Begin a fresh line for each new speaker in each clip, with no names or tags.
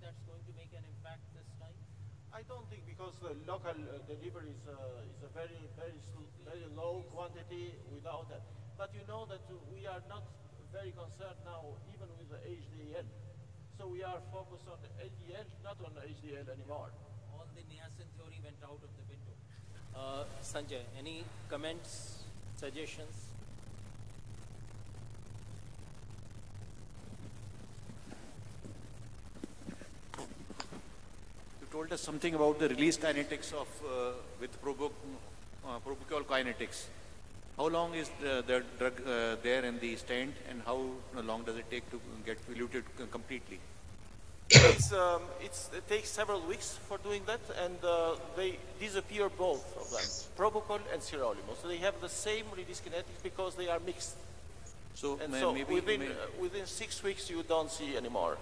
that's going to make an impact this time?
I don't think, because the local delivery is a very low quantity without that. But you know that we are not very concerned now, even with the HDL. So we are focused on the LDL, not on HDL anymore.
All the Niacin theory went out of the window. Sanjay, any comments, suggestions?
You told us something about the release kinetics of with propofol kinetics. How long is the drug there in the stand, and how long does it take to get eluted completely?
It takes several weeks for doing that, and they disappear, both of them, propofol and sirolimus. So they have the same release kinetics because they are mixed.
So,
and so within 6 weeks you don't see anymore.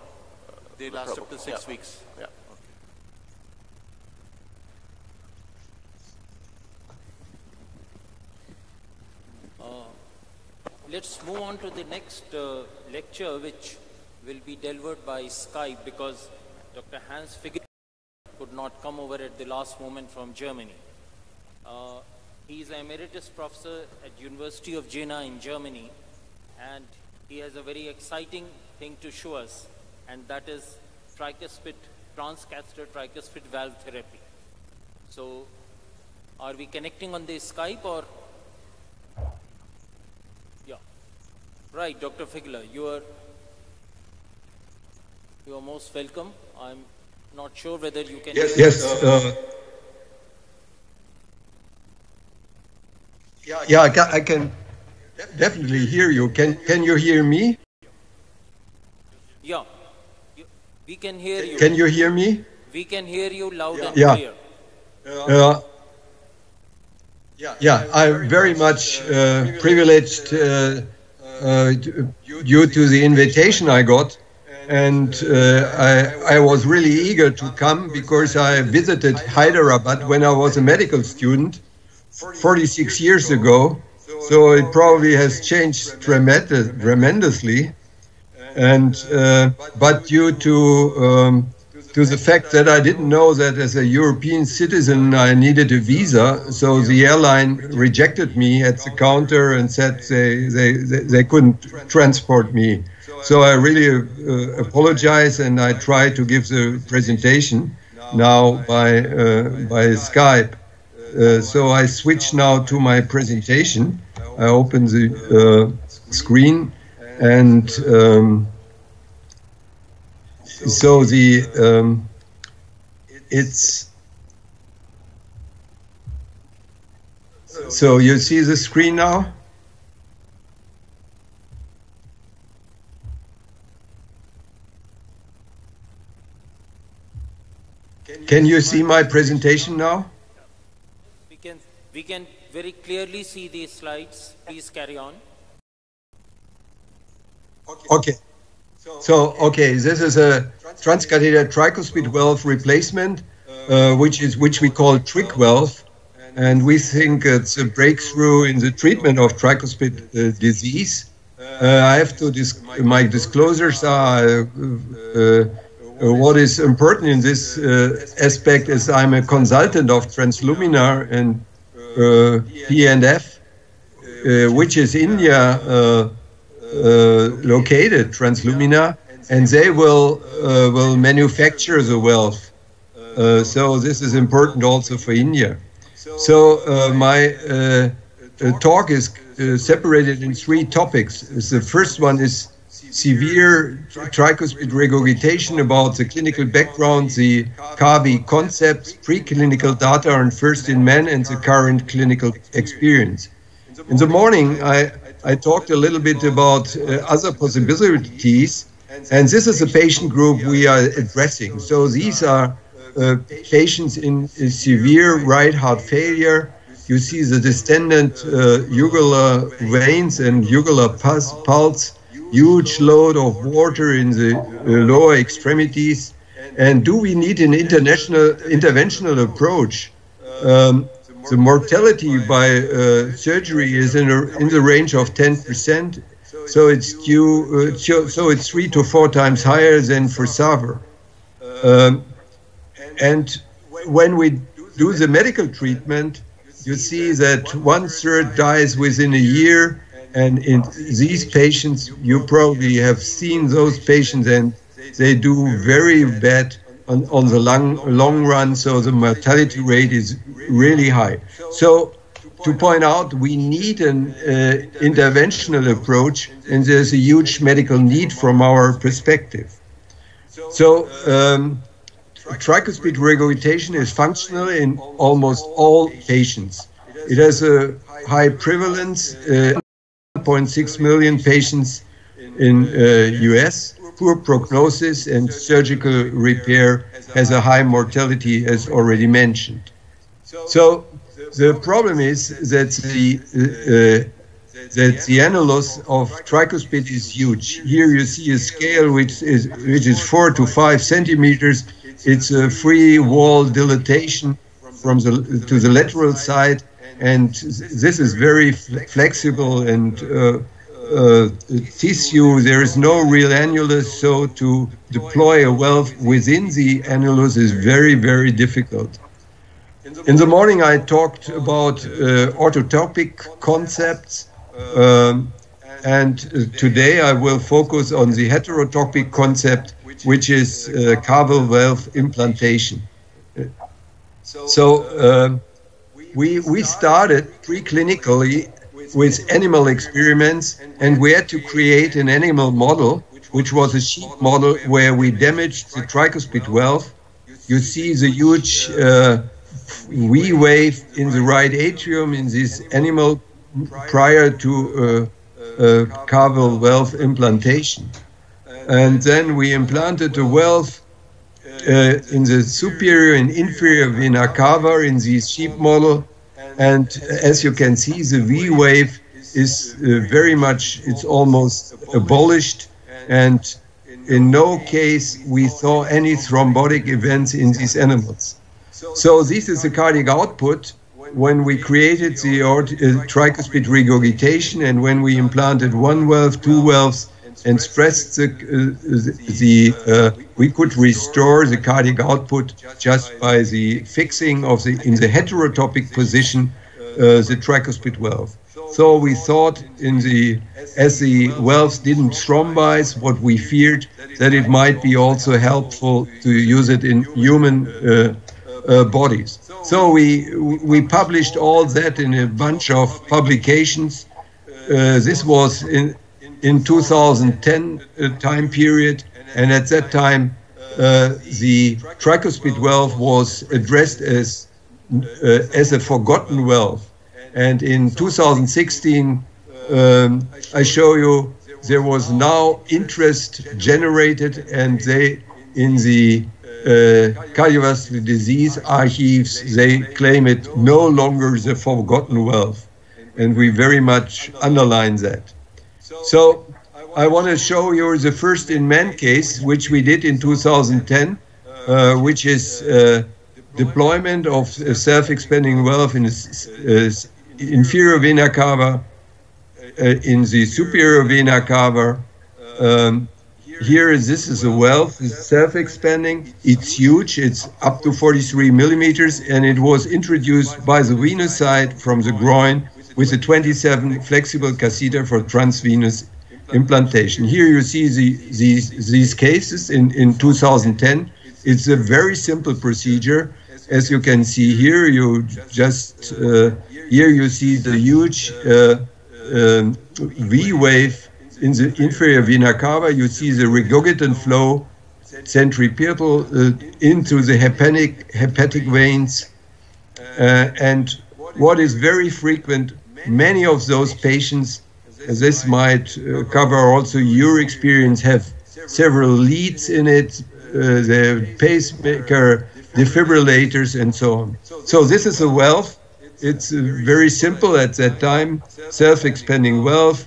They last up to 6 weeks.
Yeah.
Let's move on to the next lecture, which will be delivered by Skype, because Dr. Hans Figge could not come over at the last moment from Germany. He is an emeritus professor at University of Jena in Germany, and he has a very exciting thing to show us, and that is tricuspid, transcatheter tricuspid valve therapy. So, are we connecting on the Skype, or? Yeah. Right, Dr. Figler, you are most welcome. I'm not sure whether you can.
Yes. I can definitely hear you. Can you hear me?
Yeah, we can hear you.
Can you hear me?
We can hear you loud and clear.
I'm very much privileged due to the invitation I got. And I was really eager to come because I visited Hyderabad when I was a medical student 46 years ago. So it probably has changed tremendously. And but due to the fact that I didn't know that as a European citizen I needed a visa, so the airline rejected me at the counter and said they couldn't transport me. So I really apologize, and I try to give the presentation now by Skype. So I switch now to my presentation. I open the screen, and so so you see the screen now? Can you see my presentation now?
We can very clearly see these slides. Please carry on.
Okay. So, this is a transcatheter tricuspid valve replacement, which we call TRIC valve, and we think it's a breakthrough in the treatment of tricuspid disease. I have to my disclosures are. What is important in this aspect is I'm a consultant of Transluminar and P&F, which is India located, Transluminar, and they will manufacture the valve. So this is important also for India. So my talk is separated in 3 topics. The first one is severe tricuspid regurgitation, about the clinical background, the CAVI concepts, preclinical data on first-in-man, and the current clinical experience. In the morning, I talked a little bit about other possibilities, and this is the patient group we are addressing. So these are patients in severe right heart failure. You see the distended jugular veins and jugular pulse, huge load of water in the lower extremities. And do we need an interventional approach? The mortality by surgery is in the range of 10%. So it's 3 to 4 times higher than for SAVR. Um, and when we do the medical treatment, you see that 1/3 dies within a year. And in these patients, you probably have seen those patients, and they do very bad on the long run. So the mortality rate is really high. So to point out, we need an interventional approach, and there's a huge medical need from our perspective. So tricuspid regurgitation is functional in almost all patients. It has a high prevalence, 1.6 million patients in US, poor prognosis, and surgical repair has a high mortality, as already mentioned. So the problem is that the annulus of tricuspid is huge. Here you see a scale which is 4 to 5 centimeters. It's a free wall dilatation to the lateral side, and this is very flexible and tissue. There is no real annulus, so to deploy a valve within the annulus is very, very difficult. In the morning, I talked about orthotopic concepts, and today I will focus on the heterotopic concept, which is caval valve implantation. So we started preclinically with animal experiments, and we had to create an animal model, which was a sheep model where we damaged the tricuspid valve. You see the huge V wave in the right atrium in this animal prior to caval valve implantation. And then we implanted a valve in the superior and inferior vena cava in this sheep model. And as you can see, the V wave is very much, it's almost abolished. And in no case we saw any thrombotic events in these animals. So this is the cardiac output when we created the tricuspid regurgitation, and when we implanted one valve, two valves, and stressed we could restore the cardiac output just by the fixing of in the heterotopic position the tricuspid valve. So we thought as the valves didn't thrombize, what we feared, that it might be also helpful to use it in human bodies. So we published all that in a bunch of publications. This was in 2010 time period, and at that time the tricuspid valve was addressed as a forgotten valve. And in 2016, I show you there was now interest generated, and in the cardiovascular disease archives, they claim it no longer the forgotten valve. And we very much underline that. So I want to show you the first in-man case, which we did in 2010, which is deployment of a self-expanding valve in inferior vena cava, in the superior vena cava. Here, this is a valve, it's self-expanding. It's huge, it's up to 43 millimeters, and it was introduced by the venous side from the groin with a 27 flexible catheter for transvenous implantation. Here you see these cases in 2010. It's a very simple procedure. As you can see here, here you see the huge V wave in the inferior vena cava. You see the regurgitant flow centripetal into the hepatic veins. And what is very frequent, many of those patients, this might cover also your experience, have several leads in it, the pacemaker, defibrillators, and so on. So this is a valve. It's very simple at that time, self-expanding valve,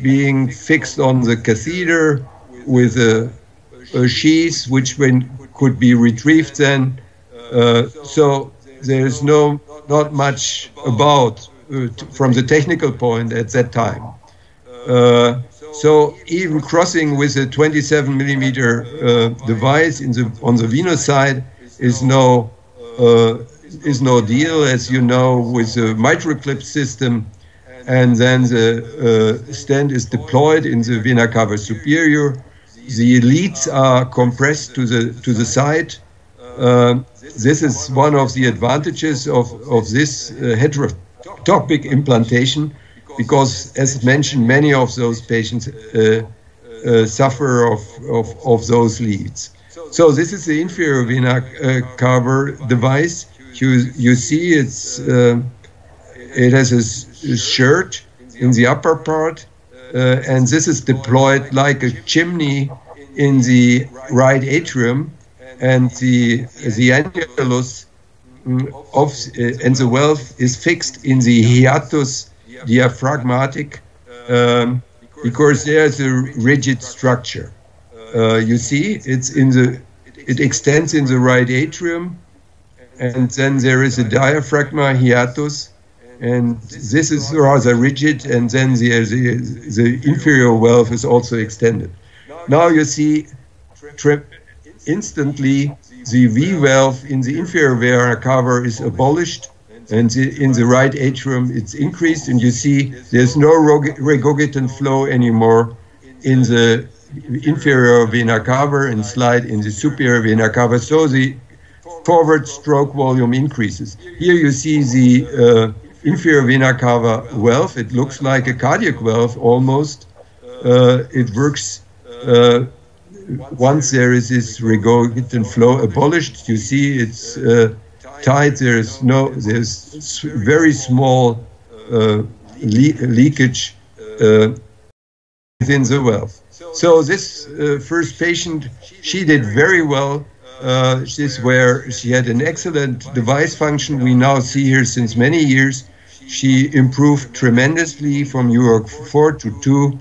being fixed on the catheter with a sheath, which could be retrieved then. So there's not much about from the technical point at that time. So even crossing with a 27 millimeter device on the venous side is no deal, as you know, with the mitral clip system. And then the stent is deployed in the vena cava superior. The leads are compressed to the side. This is one of the advantages of this heterotopic implantation, because, as mentioned, many of those patients suffer of those leads. So this is the inferior vena cava device. You see it has a shirt in the upper part, and this is deployed like a chimney in the right atrium, and the annulus and the valve is fixed in the hiatus diaphragmatic, because there's a rigid structure. You see, it extends in the right atrium, and then there is a diaphragma hiatus, and this is rather rigid, and then the inferior valve is also extended. Now you see instantly the V valve in the inferior vena cava is abolished, and in the right atrium it's increased, and you see there's no regurgitant flow anymore in the inferior vena cava and slide in the superior vena cava, so the forward stroke volume increases. Here you see the inferior vena cava valve. It looks like a cardiac valve almost. It works once there is this regurgitant flow abolished. You see it's tight. There's very small leakage within the valve. So this first patient, she did very well. This where she had an excellent device function. We now see her since many years. She improved tremendously from New York 4 to 2.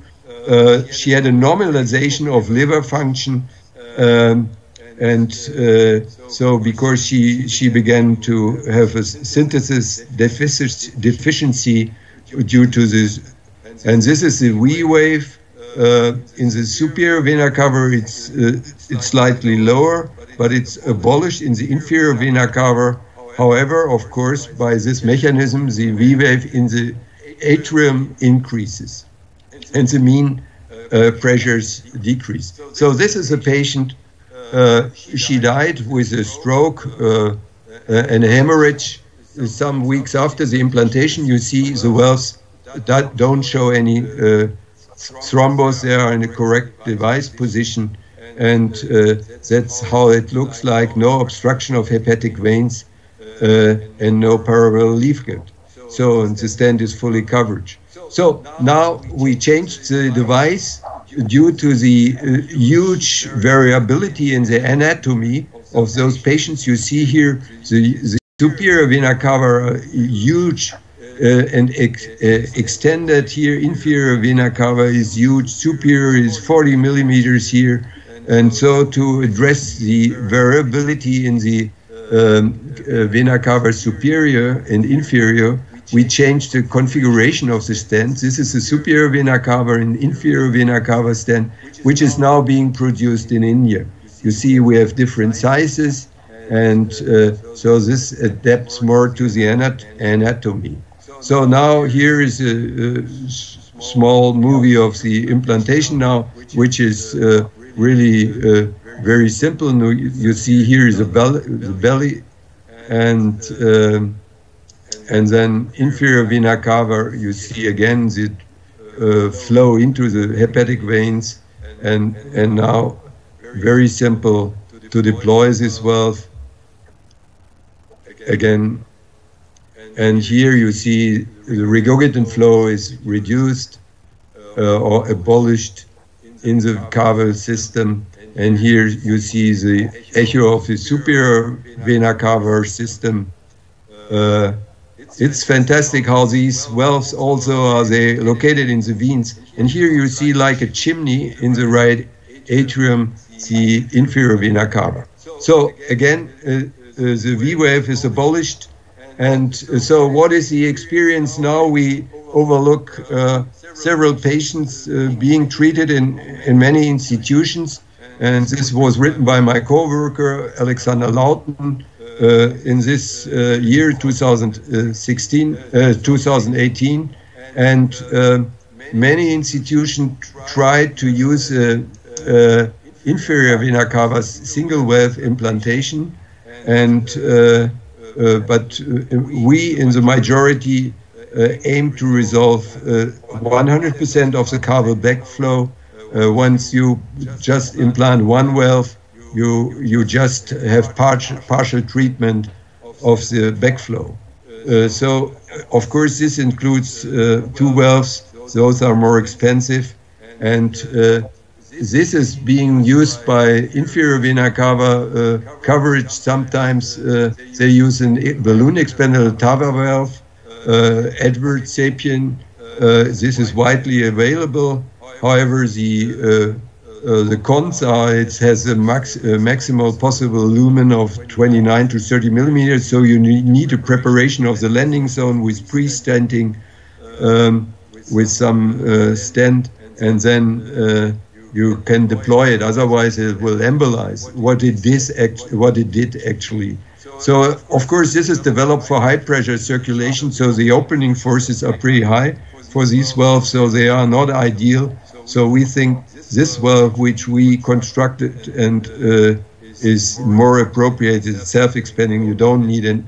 She had a normalization of liver function, so because she began to have a synthesis deficiency due to this, and this is the V wave. In the superior vena cava, it's slightly lower, but it's abolished in the inferior vena cava. However, of course, by this mechanism, the V wave in the atrium increases, and the mean pressures decrease. So this is a patient. She died with a stroke and a hemorrhage. Some weeks after the implantation, you see the valves that don't show any thrombus. They are in the correct device position, and that's how it looks like. No obstruction of hepatic veins and no parallel leaf gate. So, and the stent is fully covered. So now we changed the device due to the huge variability in the anatomy of those patients. You see here the superior vena cava huge and extended here. Inferior vena cava is huge. Superior is 40 millimeters here. And so to address the variability in the vena cava superior and inferior, we changed the configuration of the stent. This is the superior vena cava and inferior vena cava stent, which is now being produced in India. You see we have different sizes, and so this adapts more to the anatomy. So now here is a small movie of the implantation now, which is really very simple. You see here is the belly, and then inferior vena cava, you see again the flow into the hepatic veins, and now very simple to deploy this valve again. And here you see the regurgitant flow is reduced or abolished in the cava system. And here you see the echo of the superior vena cava system. It's fantastic how these valves also are located in the veins. And here you see like a chimney in the right atrium, the inferior vena cava. So again, the V wave is abolished. And so what is the experience now? We overlook several patients being treated in many institutions. And this was written by my co-worker, Alexander Lauten, in this year, 2018. And many institutions tried to use inferior vena cava single valve implantation. And but we in the majority aim to resolve 100% of the caval backflow. Once you just implant one valve, you just have partial treatment of the backflow. So, of course, this includes two valves. Those are more expensive. And this is being used by inferior vena cava coverage. Sometimes they use a balloon expandable TAVR valve, Edwards Sapien. This is widely available. However, the cons are it has a maximal possible lumen of 29 to 30 millimeters, so you need a preparation of the landing zone with pre-stenting, with some stent, and then you can deploy it. Otherwise, it will embolize. What it did actually. So, of course, this is developed for high pressure circulation, so the opening forces are pretty high for these valves, so they are not ideal. So we think this valve, which we constructed and is more appropriate, is self-expanding. You don't need an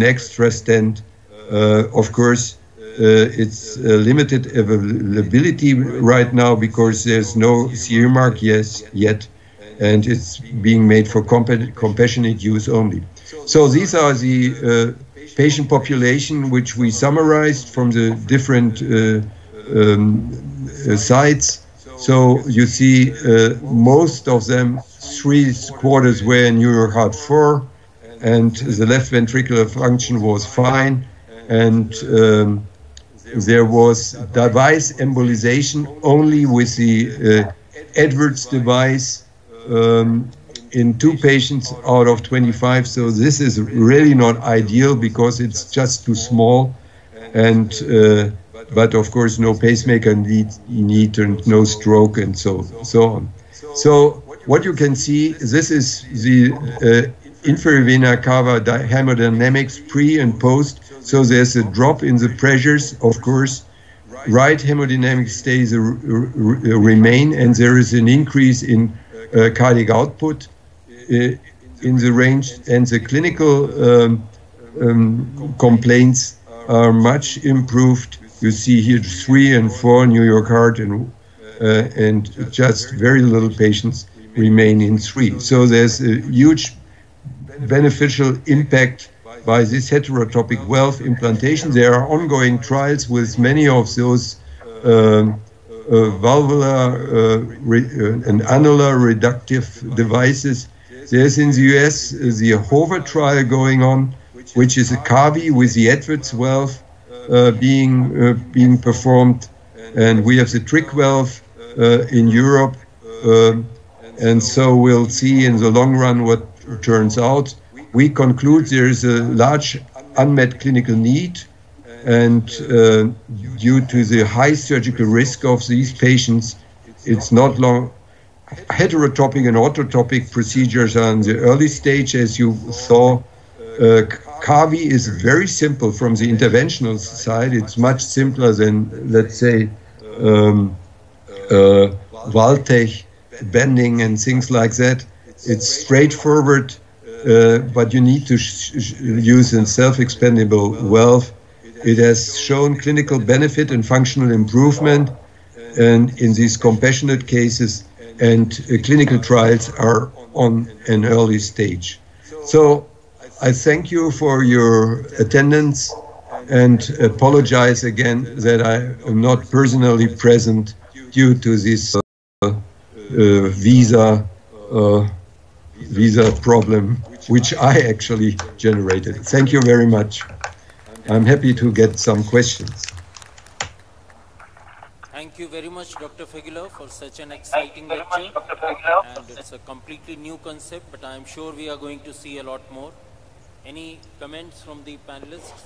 extra stent. Of course, it's limited availability right now because there's no CE mark yet, and it's being made for compassionate use only. So these are the patient population which we summarized from the different sites. So you see most of them, 3/4 were in New York Heart 4, and the left ventricular function was fine, and there was device embolization only with the Edwards device in 2 patients out of 25. So this is really not ideal because it's just too small, and but of course no pacemaker need and no stroke and so on. So what you can see, this is the inferior vena cava hemodynamics pre and post. So there's a drop in the pressures, of course. Right hemodynamic stays remain, and there is an increase in cardiac output in the range, and the clinical complaints are much improved. You see here 3 and 4 New York Heart, and just very little patients remain in 3. So there's a huge beneficial impact by this heterotopic valve implantation. There are ongoing trials with many of those valvular and annular reductive devices. There's in the US the HOVA trial going on, which is a CAVI with the Edwards valve being performed, and we have the trick valve in Europe, and so we'll see in the long run what turns out. We conclude there is a large unmet clinical need, and due to the high surgical risk of these patients, it's not long. Heterotopic and orthotopic procedures are in the early stage, as you saw. CAVI is very simple from the interventional side. It's much simpler than, let's say, Valtech, bending and things like that. It's straightforward, but you need to use a self-expandable valve. It has shown clinical benefit and functional improvement, and in these compassionate cases, and clinical trials are on an early stage. So I thank you for your attendance and apologize again that I am not personally present due to this visa problem, which I actually generated. Thank you very much. I'm happy to get some questions.
Thank you very much, Dr. Fegler, for such an exciting lecture. And it's a completely new concept, but I'm sure we are going to see a lot more. Any comments from the panelists?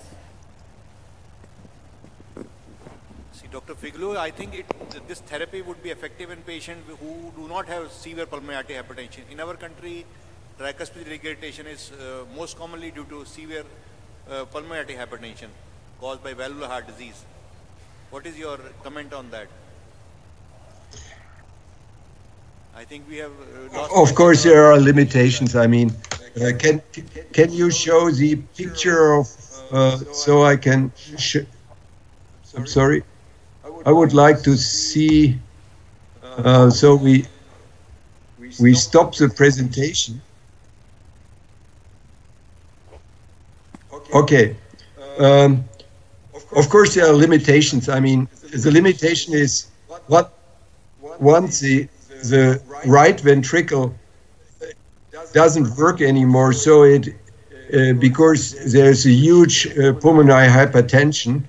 See, Dr. Figlu, I think this therapy would be effective in patients who do not have severe pulmonary artery hypertension. In our country, tricuspid regurgitation is most commonly due to severe pulmonary artery hypertension caused by valvular heart disease. What is your comment on that? I think we have lost.
Of course, there are limitations. I mean, can you show the picture of so I can? I'm sorry. I would like to see. So we stop the presentation. Okay. Of course, there are limitations. I mean, the limitation is what once the right ventricle doesn't work anymore, so it because there's a huge pulmonary hypertension,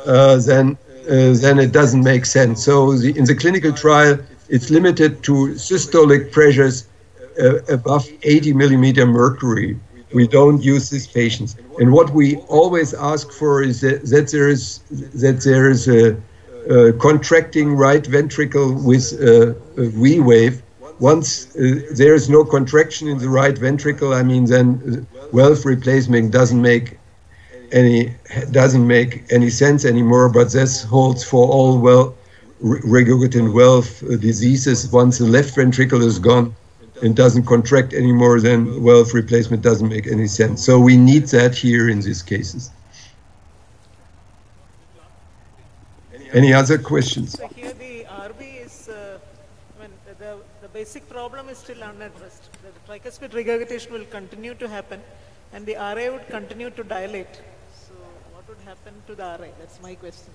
then it doesn't make sense. So in the clinical trial, it's limited to systolic pressures above 80 millimeter mercury. We don't use these patients. And what we always ask for is that there is a contracting right ventricle with a V wave. Once there is no contraction in the right ventricle, I mean, then valve replacement doesn't make any sense anymore. But this holds for all regurgitant valve diseases. Once the left ventricle is gone and doesn't contract anymore, then valve replacement doesn't make any sense. So we need that here in these cases. Any other questions?
So here the RV is, the basic problem is still unaddressed. The tricuspid regurgitation will continue to happen and the RA would continue to dilate. So what would happen to the RA? That's my question.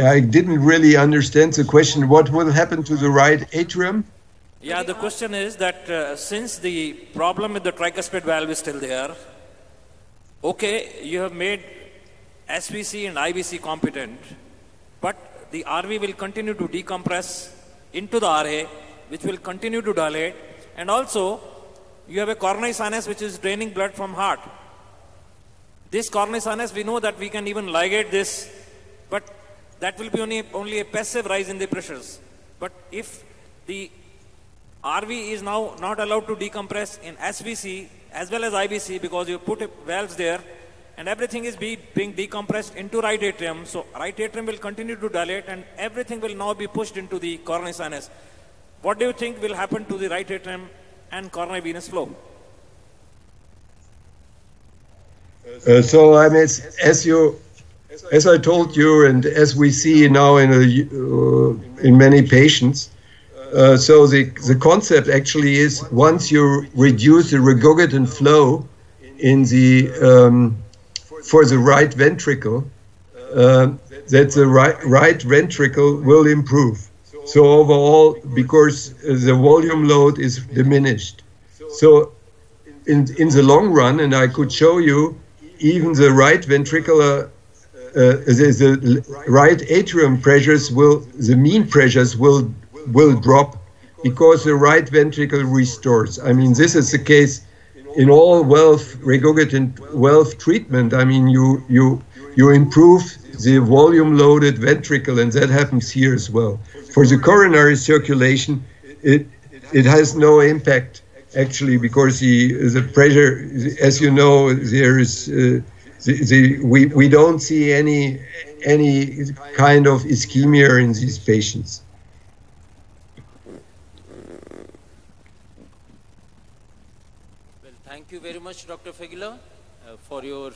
I didn't really understand the question. What will happen to the right atrium?
Yeah, the question is that since the problem with the tricuspid valve is still there, okay, you have made SVC and IVC competent, but the RV will continue to decompress into the RA, which will continue to dilate, and also you have a coronary sinus which is draining blood from heart. This coronary sinus, we know that we can even ligate this, but that will be only a passive rise in the pressures. But if the RV is now not allowed to decompress in SVC as well as IVC because you put valves there and everything is being decompressed into right atrium, so right atrium will continue to dilate and everything will now be pushed into the coronary sinus. What do you think will happen to the right atrium and coronary venous flow?
So I mean, as I told you, and as we see now in many patients, so the concept actually is once you reduce the regurgitant flow in the for the right ventricle, that the right ventricle will improve. So overall, because the volume load is diminished. So in the long run, and I could show you, even the right ventricular, the right atrium pressures the mean pressures will drop because the right ventricle restores. I mean, this is the case in all regurgitant valve treatment. I mean, you improve the volume loaded ventricle, and that happens here as well. For the coronary circulation, it has no impact actually, because the pressure, as you know, there is we don't see any kind of ischemia in these patients.
Well, thank you very much, Dr. Fegula, for your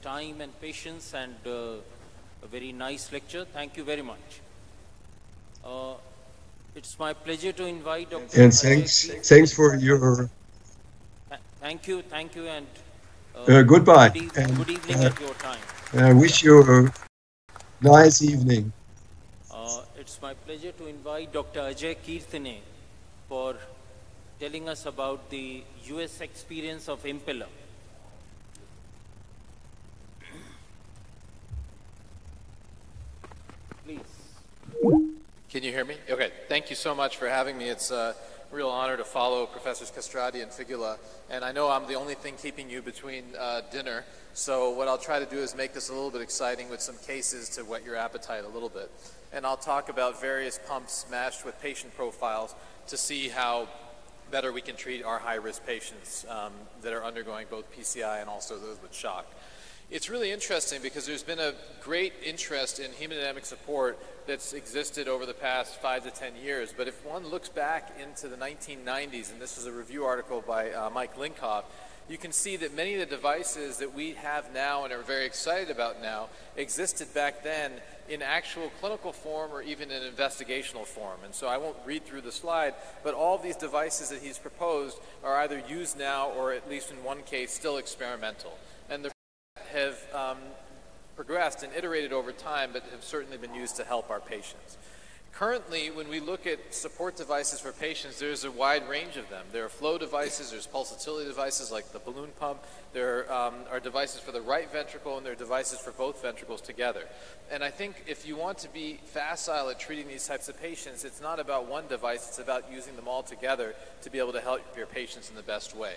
time and patience and a very nice lecture. Thank you very much. It's my pleasure to invite Dr.
And thanks for your.
Thank you, and
goodbye.
Good evening at your time.
I wish you a nice evening.
It's my pleasure to invite Dr. Ajay Kirtane for telling us about the US experience of Impeller. Please.
Can you hear me? Okay, thank you so much for having me. It's real honor to follow Professors Castrati and Figula, and I know I'm the only thing keeping you between dinner, so what I'll try to do is make this a little bit exciting with some cases to whet your appetite a little bit. And I'll talk about various pumps matched with patient profiles to see how better we can treat our high-risk patients that are undergoing both PCI and also those with shock. It's really interesting because there's been a great interest in hemodynamic support that's existed over the past 5 to 10 years. But if one looks back into the 1990s, and this is a review article by Mike Linkoff, you can see that many of the devices that we have now and are very excited about now existed back then in actual clinical form or even in investigational form. And so I won't read through the slide, but all of these devices that he's proposed are either used now or at least in one case still experimental. And the have progressed and iterated over time, but have certainly been used to help our patients. Currently, when we look at support devices for patients, there's a wide range of them. There are flow devices, there's pulsatility devices like the balloon pump, there are devices for the right ventricle, and there are devices for both ventricles together. And I think if you want to be facile at treating these types of patients, it's not about one device, it's about using them all together to be able to help your patients in the best way.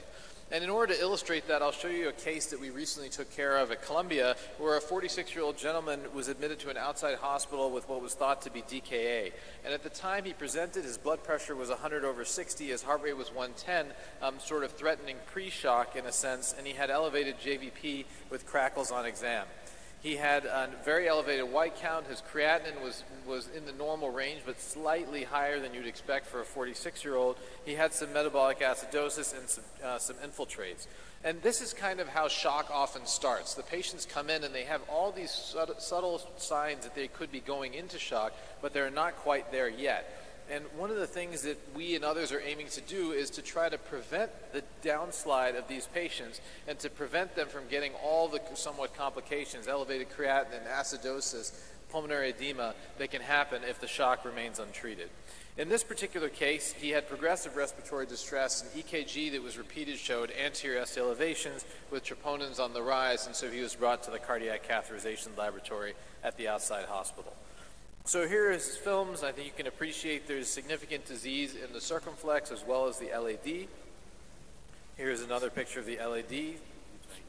And in order to illustrate that, I'll show you a case that we recently took care of at Columbia, where a 46-year-old gentleman was admitted to an outside hospital with what was thought to be DKA. And at the time he presented, his blood pressure was 100/60, his heart rate was 110, sort of threatening pre-shock in a sense, and he had elevated JVP with crackles on exam. He had a very elevated white count. His creatinine was in the normal range, but slightly higher than you'd expect for a 46-year-old. He had some metabolic acidosis and some infiltrates. And this is kind of how shock often starts. The patients come in and they have all these subtle signs that they could be going into shock, but they're not quite there yet. And one of the things that we and others are aiming to do is to try to prevent the downslide of these patients and to prevent them from getting all the somewhat complications, elevated creatinine, acidosis, pulmonary edema that can happen if the shock remains untreated. In this particular case, he had progressive respiratory distress. An EKG that was repeated showed anterior ST elevations with troponins on the rise, and so he was brought to the cardiac catheterization laboratory at the outside hospital. So here is his films. I think you can appreciate there's significant disease in the circumflex as well as the LAD. Here's another picture of the LAD.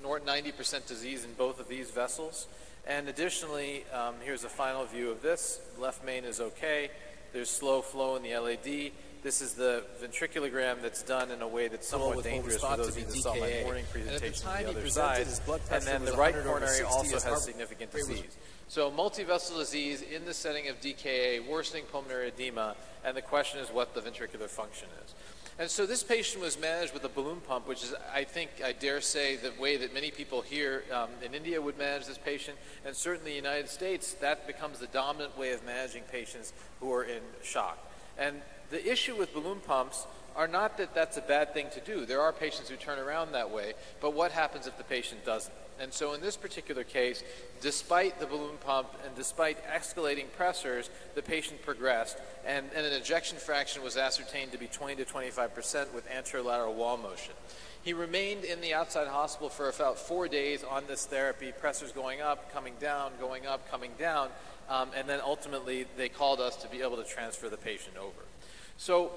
90% disease in both of these vessels. And additionally, here's a final view of this. Left main is okay. There's slow flow in the LAD. This is the ventriculogram that's done in a way that's somewhat dangerous for those of you that saw my morning presentation on the other side. And then the right coronary also has significant disease. So multivessel disease in the setting of DKA, worsening pulmonary edema, and the question is what the ventricular function is. And so this patient was managed with a balloon pump, which is, I think, I dare say, the way that many people here in India would manage this patient, and certainly in the United States, that becomes the dominant way of managing patients who are in shock. And the issue with balloon pumps are not that that's a bad thing to do. There are patients who turn around that way, but what happens if the patient doesn't? And so in this particular case, despite the balloon pump and despite escalating pressors, the patient progressed, and an ejection fraction was ascertained to be 20 to 25% with anterolateral wall motion. He remained in the outside hospital for about 4 days on this therapy, pressors going up, coming down, going up, coming down, and then ultimately they called us to be able to transfer the patient over. So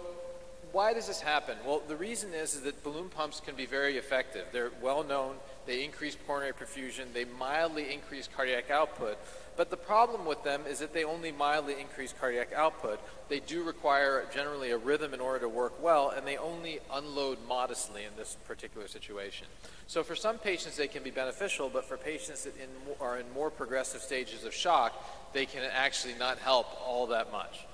why does this happen? Well, the reason is that balloon pumps can be very effective. They're well known. They increase coronary perfusion. They mildly increase cardiac output. But the problem with them is that they only mildly increase cardiac output. They do require generally a rhythm in order to work well, and they only unload modestly in this particular situation. So for some patients, they can be beneficial, but for patients that are in more progressive stages of shock, they can actually not help all that much.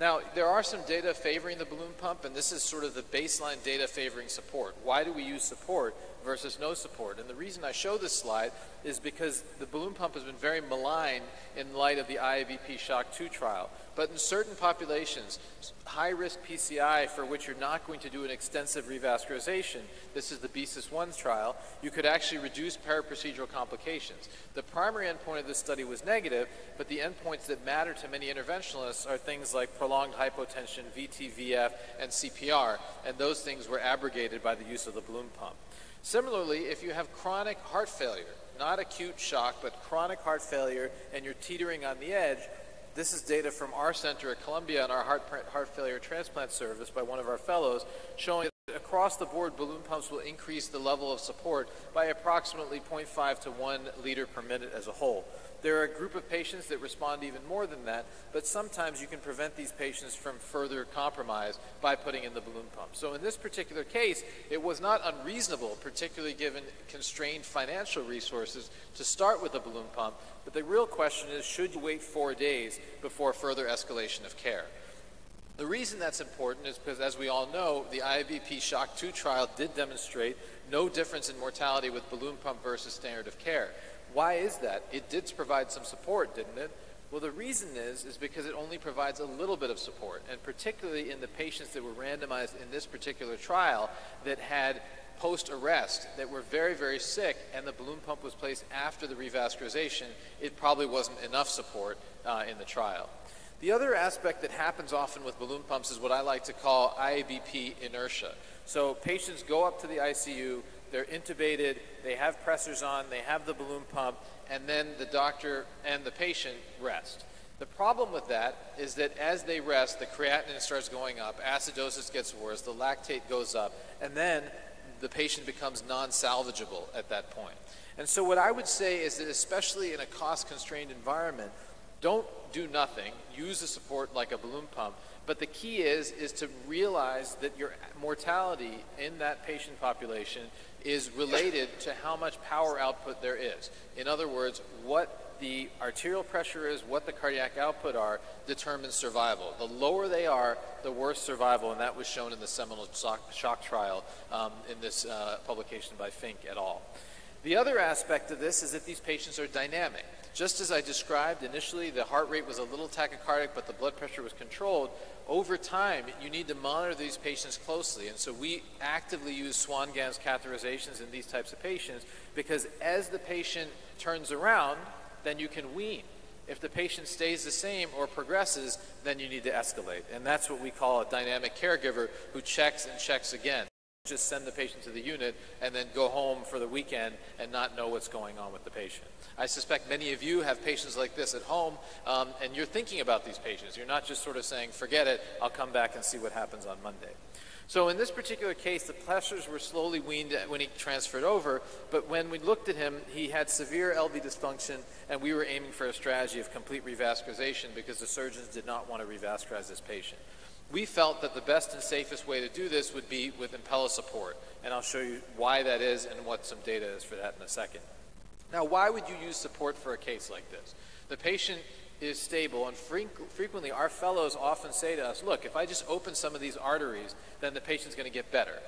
Now, there are some data favoring the balloon pump, and this is sort of the baseline data favoring support. Why do we use support versus no support? And the reason I show this slide is because the balloon pump has been very maligned in light of the IABP Shock 2 trial. But in certain populations, high-risk PCI for which you're not going to do an extensive revascularization, this is the BESIS-1 trial, you could actually reduce periprocedural complications. The primary endpoint of this study was negative, but the endpoints that matter to many interventionalists are things like prolonged hypotension, VT-VF, and CPR, and those things were abrogated by the use of the balloon pump. Similarly, if you have chronic heart failure, not acute shock, but chronic heart failure, and you're teetering on the edge, This is data from our center at Columbia and our heart failure transplant service by one of our fellows, showing that across the board, balloon pumps will increase the level of support by approximately 0.5 to 1 liter per minute as a whole. There are a group of patients that respond even more than that, but sometimes you can prevent these patients from further compromise by putting in the balloon pump. So in this particular case, it was not unreasonable, particularly given constrained financial resources, to start with a balloon pump, but the real question is, should you wait 4 days before further escalation of care? The reason that's important is because, as we all know, the IABP Shock 2 trial did demonstrate no difference in mortality with balloon pump versus standard of care. Why is that? It did provide some support, didn't it? Well, the reason is because it only provides a little bit of support, and particularly in the patients that were randomized in this particular trial that had post-arrest, that were very, very sick, and the balloon pump was placed after the revascularization, it probably wasn't enough support in the trial. The other aspect that happens often with balloon pumps is what I like to call IABP inertia. So patients go up to the ICU, they're intubated, they have pressors on, they have the balloon pump, and then the doctor and the patient rest. The problem with that is that as they rest, the creatinine starts going up, acidosis gets worse, the lactate goes up, and then the patient becomes non-salvageable at that point. And so what I would say is that, especially in a cost-constrained environment, don't do nothing, use a support like a balloon pump, but the key is to realize that your mortality in that patient population is related to how much power output there is. In other words, what the arterial pressure is, what the cardiac output are, determines survival. The lower they are, the worse survival, and that was shown in the seminal shock trial in this publication by Fink et al. The other aspect of this is that these patients are dynamic. Just as I described initially, the heart rate was a little tachycardic, but the blood pressure was controlled. Over time, you need to monitor these patients closely, and so we actively use Swan-Ganz catheterizations in these types of patients, because as the patient turns around, then you can wean. If the patient stays the same or progresses, then you need to escalate, and that's what we call a dynamic caregiver who checks and checks again. Just send the patient to the unit and then go home for the weekend and not know what's going on with the patient. I suspect many of you have patients like this at home, and you're thinking about these patients. You're not just sort of saying, forget it, I'll come back and see what happens on Monday. So in this particular case, the pressures were slowly weaned when he transferred over, but when we looked at him, he had severe LV dysfunction, and we were aiming for a strategy of complete revascularization because the surgeons did not want to revascularize this patient. We felt that the best and safest way to do this would be with Impella support, and I'll show you why that is and what some data is for that in a second. Now, why would you use support for a case like this? The patient is stable, and frequently our fellows often say to us, look, if I just open some of these arteries, then the patient's going to get better.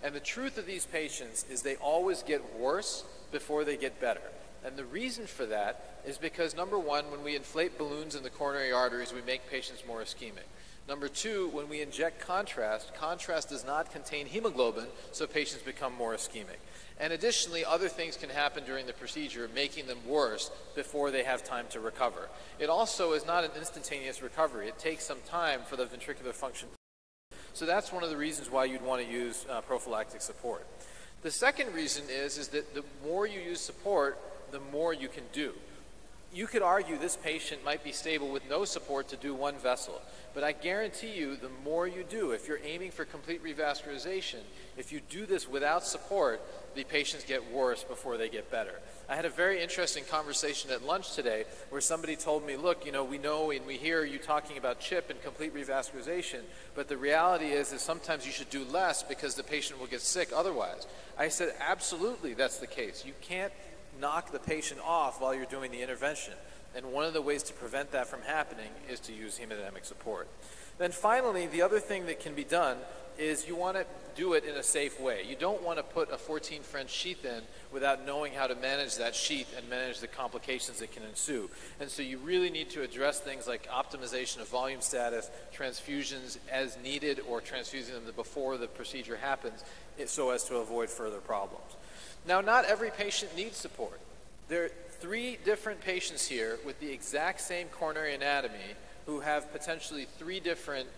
And the truth of these patients is they always get worse before they get better. And the reason for that is because, number one, when we inflate balloons in the coronary arteries, we make patients more ischemic. Number two, when we inject contrast, contrast does not contain hemoglobin, so patients become more ischemic. And additionally, other things can happen during the procedure, making them worse before they have time to recover. It also is not an instantaneous recovery. It takes some time for the ventricular function. So that's one of the reasons why you'd want to use prophylactic support. The second reason is that the more you use support, the more you can do. You could argue this patient might be stable with no support to do one vessel, but I guarantee you the more you do, if you're aiming for complete revascularization, if you do this without support, the patients get worse before they get better. I had a very interesting conversation at lunch today where somebody told me, look, we know and we hear you talking about CHIP and complete revascularization, but the reality is that sometimes you should do less because the patient will get sick otherwise. I said, absolutely, that's the case. You can't knock the patient off while you're doing the intervention. And one of the ways to prevent that from happening is to use hemodynamic support. Then finally, the other thing that can be done is you want to do it in a safe way. You don't want to put a 14 French sheath in without knowing how to manage that sheath and manage the complications that can ensue. And so you really need to address things like optimization of volume status, transfusions as needed, or transfusing them before the procedure happens so as to avoid further problems. Now, not every patient needs support. There are 3 different patients here with the exact same coronary anatomy who have potentially 3 different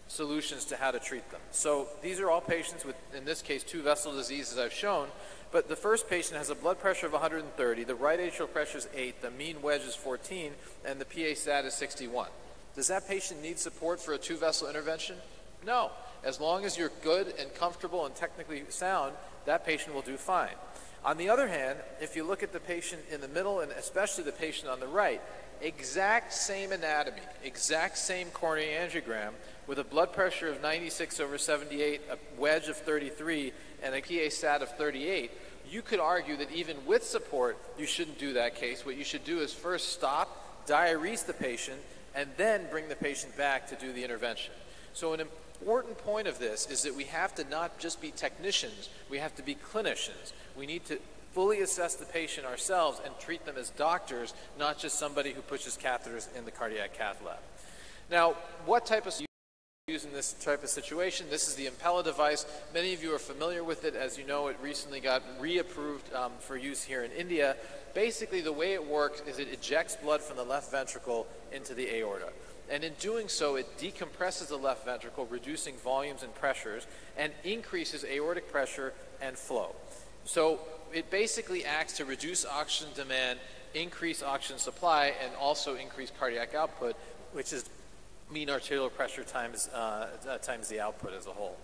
solutions to how to treat them. So these are all patients with, in this case, 2 vessel disease, as I've shown, but the first patient has a blood pressure of 130, the right atrial pressure is 8, the mean wedge is 14, and the PA stat is 61. Does that patient need support for a 2-vessel intervention? No. As long as you're good and comfortable and technically sound, that patient will do fine. On the other hand, if you look at the patient in the middle, and especially the patient on the right, exact same anatomy, exact same coronary angiogram, with a blood pressure of 96/78, a wedge of 33, and a PA stat of 38, you could argue that even with support, you shouldn't do that case. What you should do is first stop, diurese the patient, and then bring the patient back to do the intervention. So an important point of this is that we have to not just be technicians, we have to be clinicians. We need to fully assess the patient ourselves and treat them as doctors, not just somebody who pushes catheters in the cardiac cath lab. Now, what type of use in this type of situation? This is the Impella device. Many of you are familiar with it. As you know, it recently got reapproved for use here in India. Basically, the way it works is it ejects blood from the left ventricle into the aorta. And in doing so, it decompresses the left ventricle, reducing volumes and pressures, and increases aortic pressure and flow. So it basically acts to reduce oxygen demand, increase oxygen supply, and also increase cardiac output, which is mean arterial pressure times the output as a whole.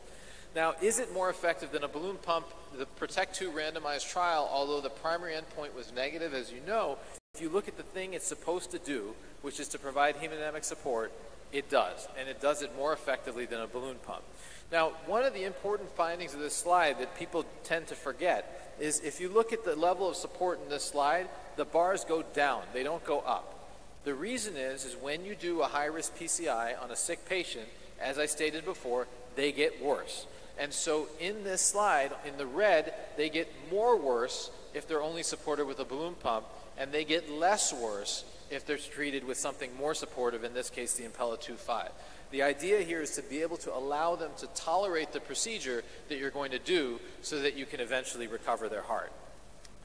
Now, is it more effective than a balloon pump? The PROTECT 2 randomized trial, although the primary endpoint was negative, as you know, if you look at the thing it's supposed to do, which is to provide hemodynamic support, it does, and it does it more effectively than a balloon pump. Now, one of the important findings of this slide that people tend to forget is if you look at the level of support in this slide, the bars go down, they don't go up. The reason is when you do a high-risk PCI on a sick patient, as I stated before, they get worse. And so in this slide, in the red, they get more worse if they're only supported with a balloon pump, and they get less worse if they're treated with something more supportive, in this case the Impella 2.5. The idea here is to be able to allow them to tolerate the procedure that you're going to do so that you can eventually recover their heart.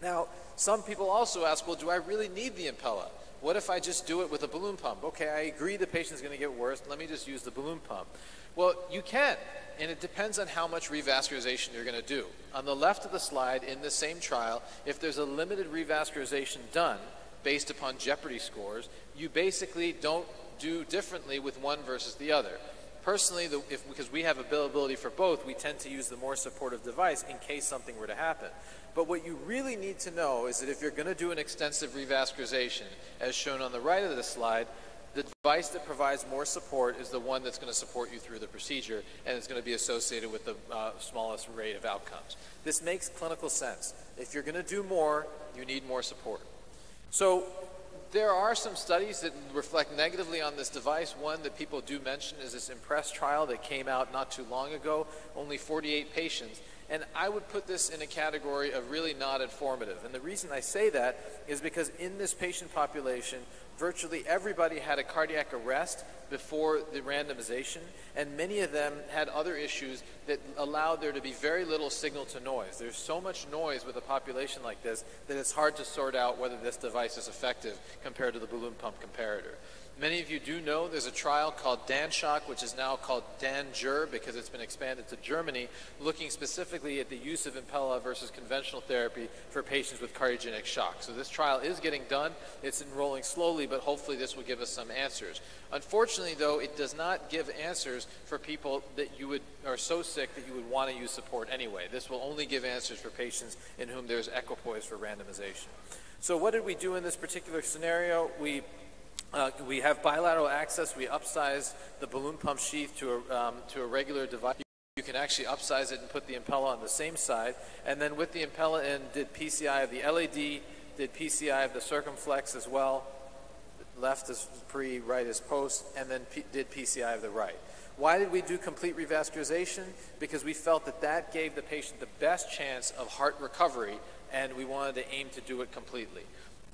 Now, some people also ask, well, do I really need the Impella? What if I just do it with a balloon pump? Okay, I agree the patient's going to get worse. Let me just use the balloon pump. Well, you can, and it depends on how much revascularization you're going to do. On the left of the slide, in the same trial, if there's a limited revascularization done based upon jeopardy scores, you basically don't do differently with one versus the other. Personally, because we have availability for both, we tend to use the more supportive device in case something were to happen. But what you really need to know is that if you're going to do an extensive revascularization, as shown on the right of the slide, the device that provides more support is the one that's going to support you through the procedure, and it's going to be associated with the smallest rate of outcomes. This makes clinical sense. If you're going to do more, you need more support. So there are some studies that reflect negatively on this device. One that people do mention is this IMPRESS trial that came out not too long ago, only 48 patients. And I would put this in a category of really not informative. And the reason I say that is because in this patient population, virtually everybody had a cardiac arrest before the randomization, and many of them had other issues that allowed there to be very little signal to noise. There's so much noise with a population like this that it's hard to sort out whether this device is effective compared to the balloon pump comparator. Many of you do know there's a trial called DANSHOCK, which is now called DANJUR because it's been expanded to Germany, looking specifically at the use of Impella versus conventional therapy for patients with cardiogenic shock. So this trial is getting done. It's enrolling slowly, but hopefully this will give us some answers. Unfortunately, though, it does not give answers for people that are so sick that you would want to use support anyway. This will only give answers for patients in whom there's equipoise for randomization. So what did we do in this particular scenario? We have bilateral access. We upsize the balloon pump sheath to a regular device. You can actually upsize it and put the Impella on the same side. And then with the Impella in, did PCI of the LAD, did PCI of the circumflex as well. Left is pre, right is post, and then did PCI of the right. Why did we do complete revascularization? Because we felt that that gave the patient the best chance of heart recovery, and we wanted to aim to do it completely.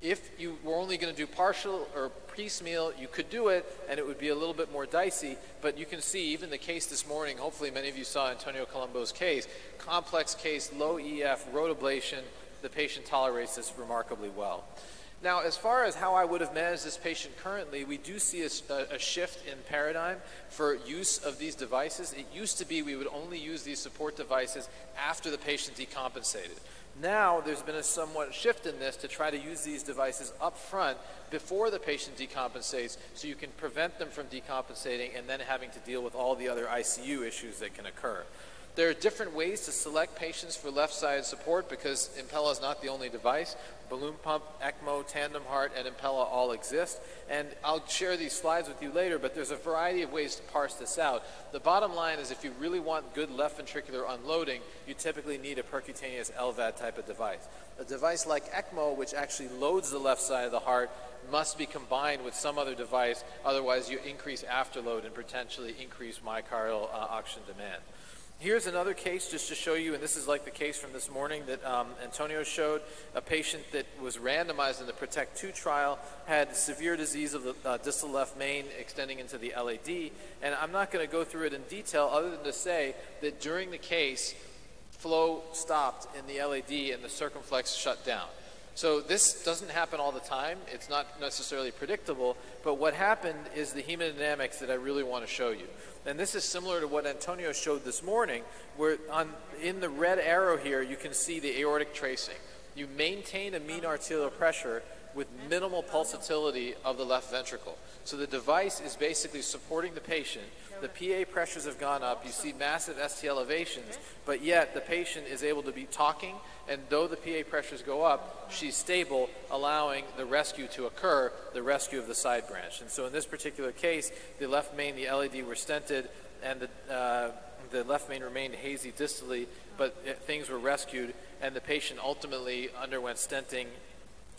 If you were only going to do partial or piecemeal, you could do it, and it would be a little bit more dicey, but you can see even the case this morning, hopefully many of you saw Antonio Colombo's case, complex case, low EF, road ablation, the patient tolerates this remarkably well. Now, as far as how I would have managed this patient currently, we do see a shift in paradigm for use of these devices. It used to be we would only use these support devices after the patient decompensated. Now there's been a somewhat shift in this to try to use these devices up front before the patient decompensates, so you can prevent them from decompensating and then having to deal with all the other ICU issues that can occur. There are different ways to select patients for left-sided support because Impella is not the only device. Balloon pump, ECMO, tandem heart, and Impella all exist. And I'll share these slides with you later, but there's a variety of ways to parse this out. The bottom line is if you really want good left ventricular unloading, you typically need a percutaneous LVAD type of device. A device like ECMO, which actually loads the left side of the heart, must be combined with some other device, otherwise you increase afterload and potentially increase myocardial oxygen demand. Here's another case just to show you, and this is like the case from this morning that Antonio showed. A patient that was randomized in the PROTECT 2 trial had severe disease of the distal left main extending into the LAD, and I'm not going to go through it in detail other than to say that during the case, flow stopped in the LAD and the circumflex shut down. So this doesn't happen all the time. It's not necessarily predictable, but what happened is the hemodynamics that I really want to show you. And this is similar to what Antonio showed this morning, where in the red arrow here, you can see the aortic tracing. You maintain a mean arterial pressure with minimal pulsatility of the left ventricle. So the device is basically supporting the patient. The PA pressures have gone up. You see massive ST elevations, but yet the patient is able to be talking, and though the PA pressures go up, she's stable, allowing the rescue to occur, the rescue of the side branch. And so in this particular case, the left main, the LAD were stented, and the left main remained hazy distally, but things were rescued, and the patient ultimately underwent stenting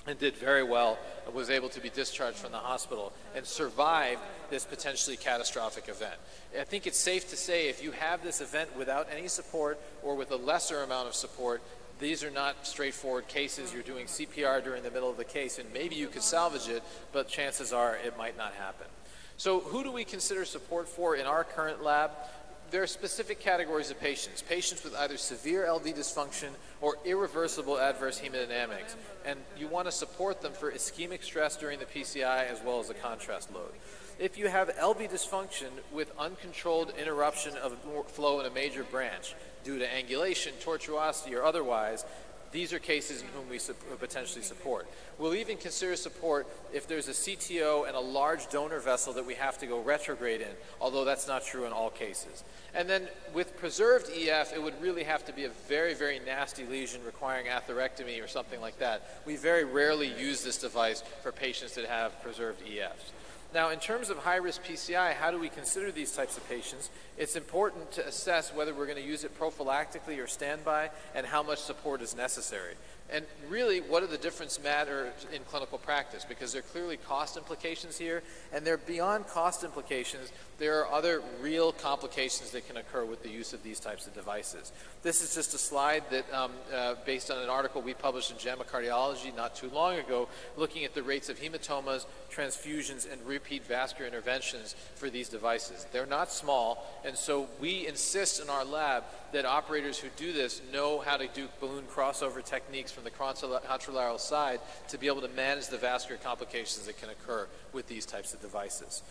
and did very well, was able to be discharged from the hospital and survived this potentially catastrophic event. I think it's safe to say if you have this event without any support or with a lesser amount of support, these are not straightforward cases. You're doing CPR during the middle of the case, and maybe you could salvage it, but chances are it might not happen. So who do we consider support for in our current lab? There are specific categories of patients. Patients with either severe LV dysfunction or irreversible adverse hemodynamics. And you want to support them for ischemic stress during the PCI as well as the contrast load. If you have LV dysfunction with uncontrolled interruption of flow in a major branch due to angulation, tortuosity, or otherwise, these are cases in whom we potentially support. We'll even consider support if there's a CTO and a large donor vessel that we have to go retrograde in, although that's not true in all cases. And then with preserved EF, it would really have to be a very, very nasty lesion requiring atherectomy or something like that. We very rarely use this device for patients that have preserved EFs. Now, in terms of high-risk PCI, how do we consider these types of patients? It's important to assess whether we're going to use it prophylactically or standby and how much support is necessary. And really, what do the difference matter in clinical practice? Because there are clearly cost implications here, and they're beyond cost implications. There are other real complications that can occur with the use of these types of devices. This is just a slide that, based on an article we published in JAMA Cardiology not too long ago, looking at the rates of hematomas, transfusions, and repeat vascular interventions for these devices. They're not small, and so we insist in our lab that operators who do this know how to do balloon crossover techniques from the contralateral side to be able to manage the vascular complications that can occur with these types of devices.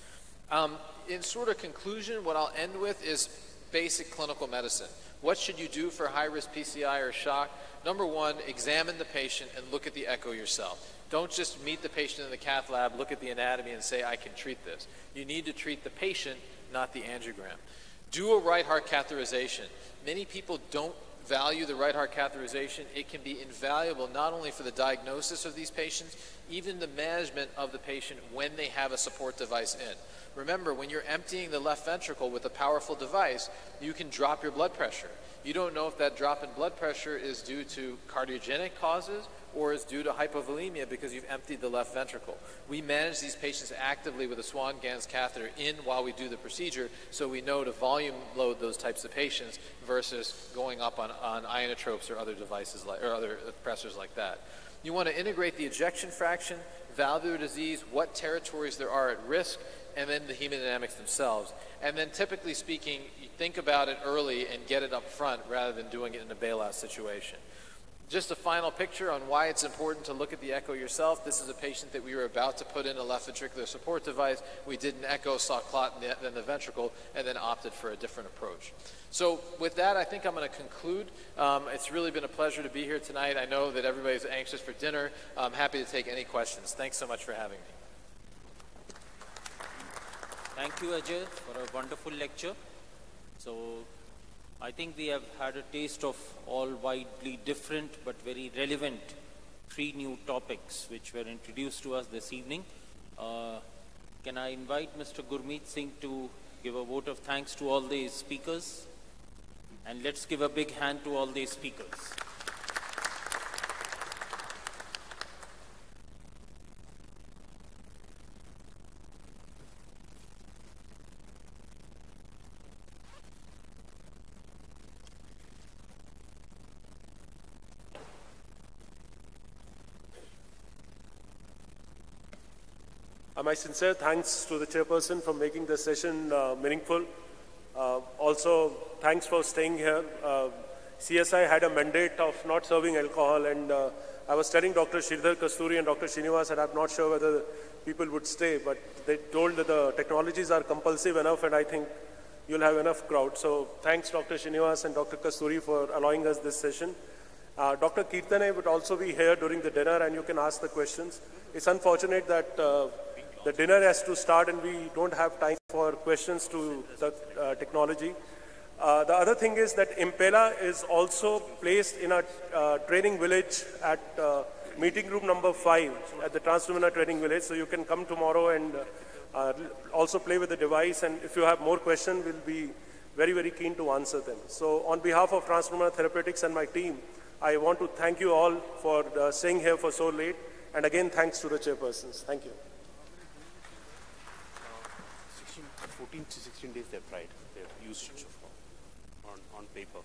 In sort of conclusion, what I'll end with is basic clinical medicine. What should you do for high-risk PCI or shock? Number one, examine the patient and look at the echo yourself. Don't just meet the patient in the cath lab, look at the anatomy and say, I can treat this. You need to treat the patient, not the angiogram. Do a right heart catheterization. Many people don't value the right heart catheterization. It can be invaluable not only for the diagnosis of these patients, even the management of the patient when they have a support device in. Remember, when you're emptying the left ventricle with a powerful device, you can drop your blood pressure. You don't know if that drop in blood pressure is due to cardiogenic causes or is due to hypovolemia because you've emptied the left ventricle. We manage these patients actively with a Swan-Ganz catheter in while we do the procedure, so we know to volume load those types of patients versus going up on inotropes or other devices or other pressors like that. You want to integrate the ejection fraction, valvular disease, what territories there are at risk, and then the hemodynamics themselves. And then typically speaking, you think about it early and get it up front rather than doing it in a bailout situation. Just a final picture on why it's important to look at the echo yourself. This is a patient that we were about to put in a left ventricular support device. We did an echo, saw clot in the ventricle, and then opted for a different approach. So with that, I think I'm going to conclude. It's really been a pleasure to be here tonight. I know that everybody's anxious for dinner. I'm happy to take any questions. Thanks so much for having me.
Thank you, Ajay, for a wonderful lecture. So I think we have had a taste of all widely different but very relevant 3 new topics which were introduced to us this evening. Can I invite Mr. Gurmeet Singh to give a vote of thanks to all the speakers? And let's give a big hand to all the speakers.
My sincere thanks to the chairperson for making the session meaningful. Also, thanks for staying here. CSI had a mandate of not serving alcohol, and I was telling Dr. Sridhar Kasturi and Dr. Srinivas that I'm not sure whether people would stay, but they told that the technologies are compulsive enough, and I think you'll have enough crowd. So thanks, Dr. Srinivas and Dr. Kasturi, for allowing us this session. Dr. Kirtane would also be here during the dinner, and you can ask the questions. It's unfortunate that the dinner has to start and we don't have time for questions to the technology. The other thing is that Impella is also placed in a training village at meeting room number 5 at the Trans-Lumina Training Village. So you can come tomorrow and also play with the device. And if you have more questions, we'll be very, very keen to answer them. So on behalf of Trans-Lumina Therapeutics and my team, I want to thank you all for staying here for so late. And again, thanks to the chairpersons. Thank you.
14 to 16 days they've tried. They've used it so far on paper.